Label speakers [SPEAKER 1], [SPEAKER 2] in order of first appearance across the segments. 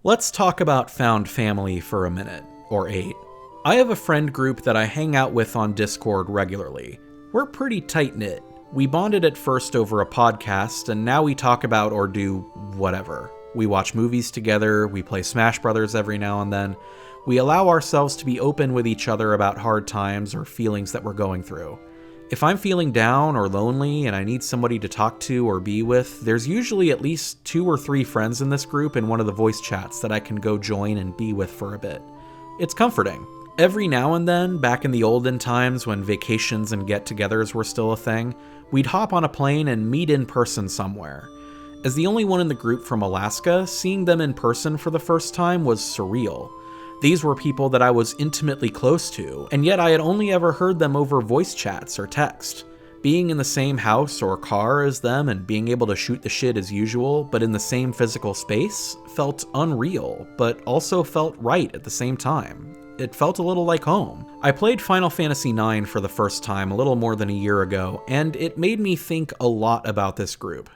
[SPEAKER 1] Let's talk about found family for a minute, or 8. I have a friend group that I hang out with on Discord regularly. We're pretty tight-knit. We bonded at first over a podcast, and now we talk about or do whatever. We watch movies together, we play Smash Brothers every now and then. We allow ourselves to be open with each other about hard times or feelings that we're going through. If I'm feeling down or lonely and I need somebody to talk to or be with, there's usually at least 2 or 3 friends in this group in one of the voice chats that I can go join and be with for a bit. It's comforting. Every now and then, back in the olden times when vacations and get-togethers were still a thing, we'd hop on a plane and meet in person somewhere. As the only one in the group from Alaska, seeing them in person for the first time was surreal. These were people that I was intimately close to, and yet I had only ever heard them over voice chats or text. Being in the same house or car as them and being able to shoot the shit as usual, but in the same physical space, felt unreal, but also felt right at the same time. It felt a little like home. I played Final Fantasy IX for the first time a little more than a year ago, and it made me think a lot about this group.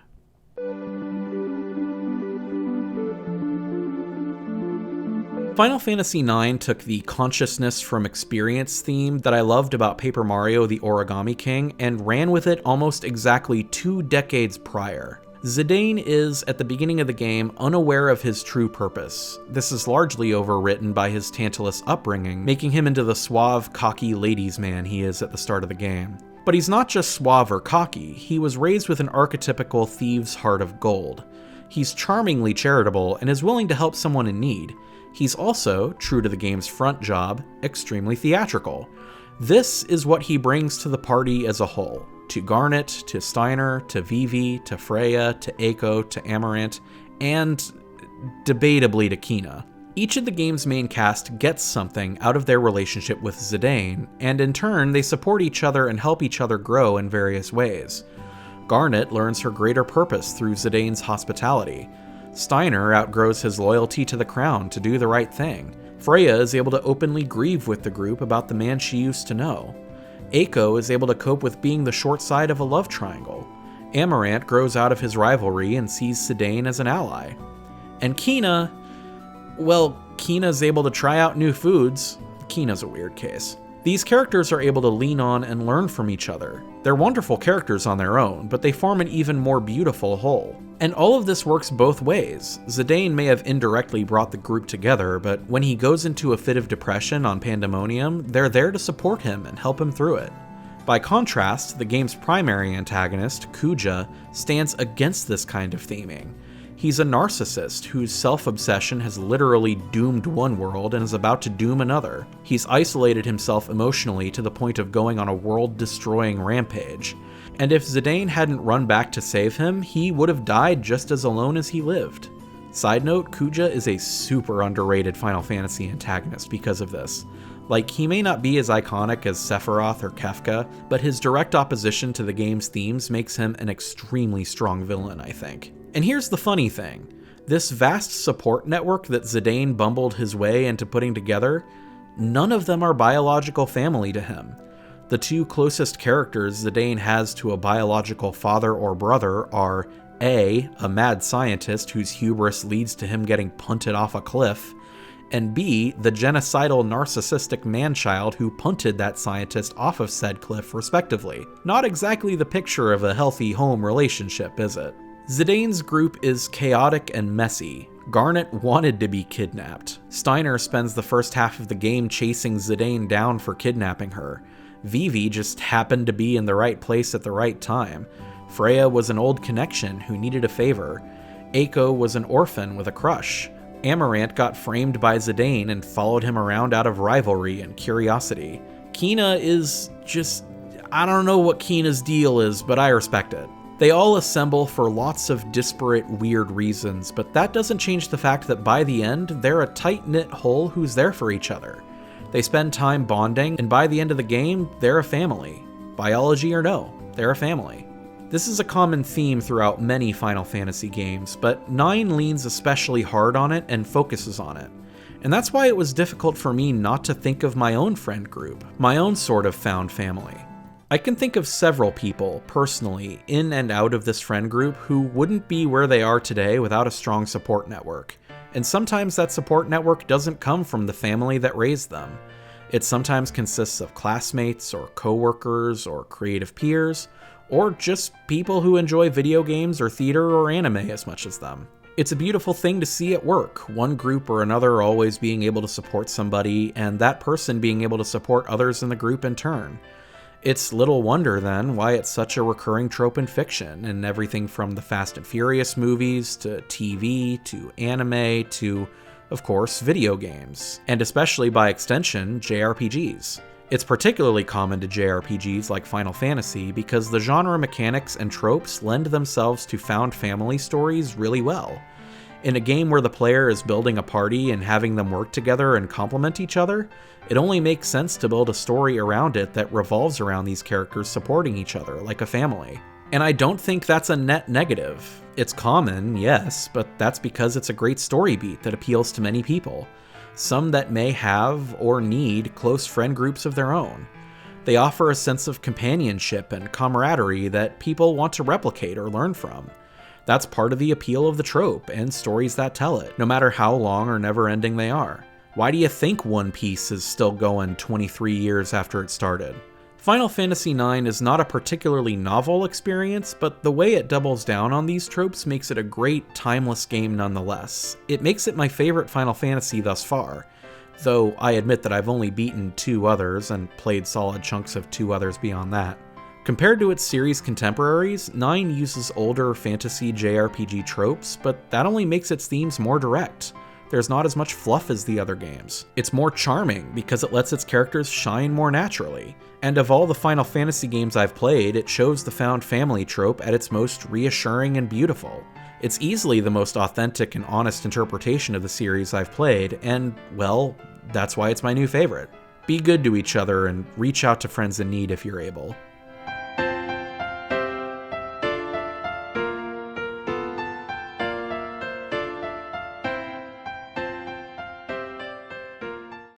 [SPEAKER 1] Final Fantasy IX took the consciousness from experience theme that I loved about Paper Mario: The Origami King and ran with it almost exactly 2 decades prior. Zidane is, at the beginning of the game, unaware of his true purpose. This is largely overwritten by his Tantalus upbringing, making him into the suave, cocky ladies' man he is at the start of the game. But he's not just suave or cocky, he was raised with an archetypical thieves' heart of gold. He's charmingly charitable and is willing to help someone in need. He's also, true to the game's front job, extremely theatrical. This is what he brings to the party as a whole. To Garnet, to Steiner, to Vivi, to Freya, to Eiko, to Amarant, and debatably to Kina. Each of the game's main cast gets something out of their relationship with Zidane, and in turn they support each other and help each other grow in various ways. Garnet learns her greater purpose through Zidane's hospitality. Steiner outgrows his loyalty to the crown to do the right thing. Freya is able to openly grieve with the group about the man she used to know. Eiko is able to cope with being the short side of a love triangle. Amarant grows out of his rivalry and sees Zidane as an ally. And Kina, well, Kina's able to try out new foods. Kina's a weird case. These characters are able to lean on and learn from each other. They're wonderful characters on their own, but they form an even more beautiful whole. And all of this works both ways. Zidane may have indirectly brought the group together, but when he goes into a fit of depression on Pandemonium, they're there to support him and help him through it. By contrast, the game's primary antagonist, Kuja, stands against this kind of theming. He's a narcissist whose self-obsession has literally doomed one world and is about to doom another. He's isolated himself emotionally to the point of going on a world-destroying rampage. And if Zidane hadn't run back to save him, he would have died just as alone as he lived. Side note, Kuja is a super underrated Final Fantasy antagonist because of this. Like, he may not be as iconic as Sephiroth or Kefka, but his direct opposition to the game's themes makes him an extremely strong villain, I think. And here's the funny thing. This vast support network that Zidane bumbled his way into putting together, none of them are biological family to him. The 2 closest characters Zidane has to a biological father or brother are A, a mad scientist whose hubris leads to him getting punted off a cliff, and B, the genocidal narcissistic man-child who punted that scientist off of said cliff respectively. Not exactly the picture of a healthy home relationship, is it? Zidane's group is chaotic and messy. Garnet wanted to be kidnapped. Steiner spends the first half of the game chasing Zidane down for kidnapping her. Vivi just happened to be in the right place at the right time. Freya was an old connection who needed a favor. Eiko was an orphan with a crush. Amarant got framed by Zidane and followed him around out of rivalry and curiosity. Kina is just... I don't know what Kina's deal is, but I respect it. They all assemble for lots of disparate, weird reasons, but that doesn't change the fact that by the end, they're a tight-knit whole who's there for each other. They spend time bonding, and by the end of the game, they're a family. Biology or no, they're a family. This is a common theme throughout many Final Fantasy games, but 9 leans especially hard on it and focuses on it. And that's why it was difficult for me not to think of my own friend group, my own sort of found family. I can think of several people, personally, in and out of this friend group who wouldn't be where they are today without a strong support network. And sometimes that support network doesn't come from the family that raised them. It sometimes consists of classmates or coworkers or creative peers, or just people who enjoy video games or theater or anime as much as them. It's a beautiful thing to see at work, one group or another always being able to support somebody, and that person being able to support others in the group in turn. It's little wonder, then, why it's such a recurring trope in fiction, in everything from the Fast and Furious movies, to TV, to anime, to, of course, video games, and especially by extension, JRPGs. It's particularly common to JRPGs like Final Fantasy because the genre mechanics and tropes lend themselves to found family stories really well. In a game where the player is building a party and having them work together and complement each other, it only makes sense to build a story around it that revolves around these characters supporting each other like a family. And I don't think that's a net negative. It's common, yes, but that's because it's a great story beat that appeals to many people. Some that may have or need close friend groups of their own. They offer a sense of companionship and camaraderie that people want to replicate or learn from. That's part of the appeal of the trope and stories that tell it, no matter how long or never-ending they are. Why do you think One Piece is still going 23 years after it started? Final Fantasy IX is not a particularly novel experience, but the way it doubles down on these tropes makes it a great, timeless game nonetheless. It makes it my favorite Final Fantasy thus far, though I admit that I've only beaten 2 others and played solid chunks of 2 others beyond that. Compared to its series contemporaries, 9 uses older fantasy JRPG tropes, but that only makes its themes more direct. There's not as much fluff as the other games. It's more charming because it lets its characters shine more naturally. And of all the Final Fantasy games I've played, it shows the found family trope at its most reassuring and beautiful. It's easily the most authentic and honest interpretation of the series I've played, and, well, that's why it's my new favorite. Be good to each other and reach out to friends in need if you're able.